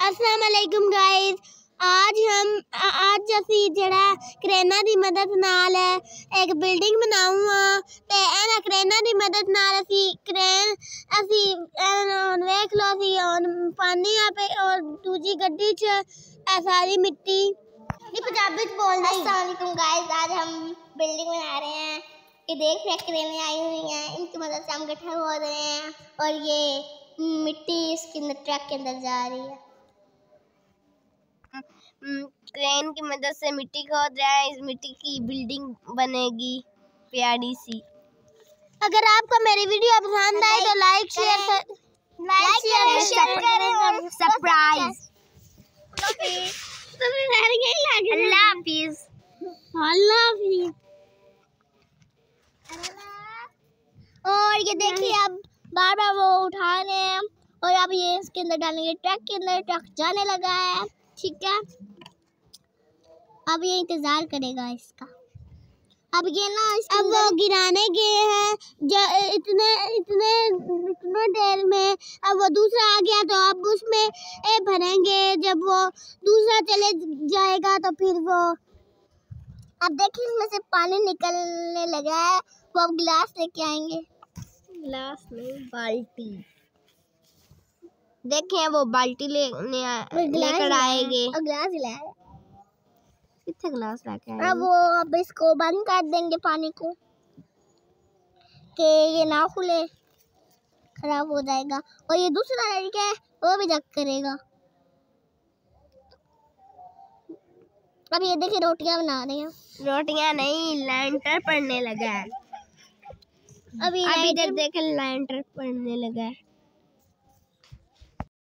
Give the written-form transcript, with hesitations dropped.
अस्सलाम वालेकुम गाइस। आज ਅਸੀਂ ਜਿਹੜਾ ਕਰੇਨਾਂ ਦੀ ਮਦਦ ਨਾਲ ਇੱਕ ਬਿਲਡਿੰਗ ਬਣਾਉਂਗਾ ਤੇ ਇਹਨਾਂ ਕਰੇਨਾਂ ਦੀ ਮਦਦ ਨਾਲ ਅਸੀਂ ਵੇਖ ਲਓ ਅਸੀਂ ਪਾਣੀ ਆ पे और दूजी गड्डी च सारी मिट्टी ये पंजाबी च बोलना। अस्सलाम वालेकुम गाइस, आज हम बिल्डिंग बना रहे हैं। ये देख रहे क्रेनें आई हुई हैं, इनकी मदद से हम गड्ढा खोद रहे हैं और ये मिट्टी इसके अंदर ट्रक के अंदर जा रही है। क्रेन की मदद से मिट्टी खोद रहे हैं, इस मिट्टी की बिल्डिंग बनेगी प्यारी सी। अगर आपको मेरी वीडियो पसंद आए तो लाइक शेयर सरप्राइज। अल्लाह हाफिज। अल्लाह हाफिज। और ये देखिए अब बार बार वो उठा रहे हैं और अब ये इसके अंदर डालेंगे, ट्रक के अंदर। ट्रक जाने लगा है, ठीक है। अब ये इंतजार करेगा इसका। अब ये ना अब वो गिराने गए हैं इतने देर में। अब वो दूसरा आ गया तो अब उसमें भरेंगे। जब वो दूसरा चले जाएगा तो फिर वो अब देखिए इसमें से पानी निकलने लगा है। वो अब गिलास लेके आएंगे। गिलास नहीं, बाल्टी। देखें वो बाल्टी लेकर आएंगे। और गिलास लाए, कितने गिलास लेके आएंगे। अब इसको बंद कर देंगे पानी को कि ये ना खुले, खराब हो जाएगा। और ये दूसरा लड़का है वो भी जग करेगा। अब ये देखिए रोटियां बना रहे हैं। रोटियां नहीं, लैंटर पड़ने लगा है। अभी इधर देखें लैंटर पड़ने लगा है।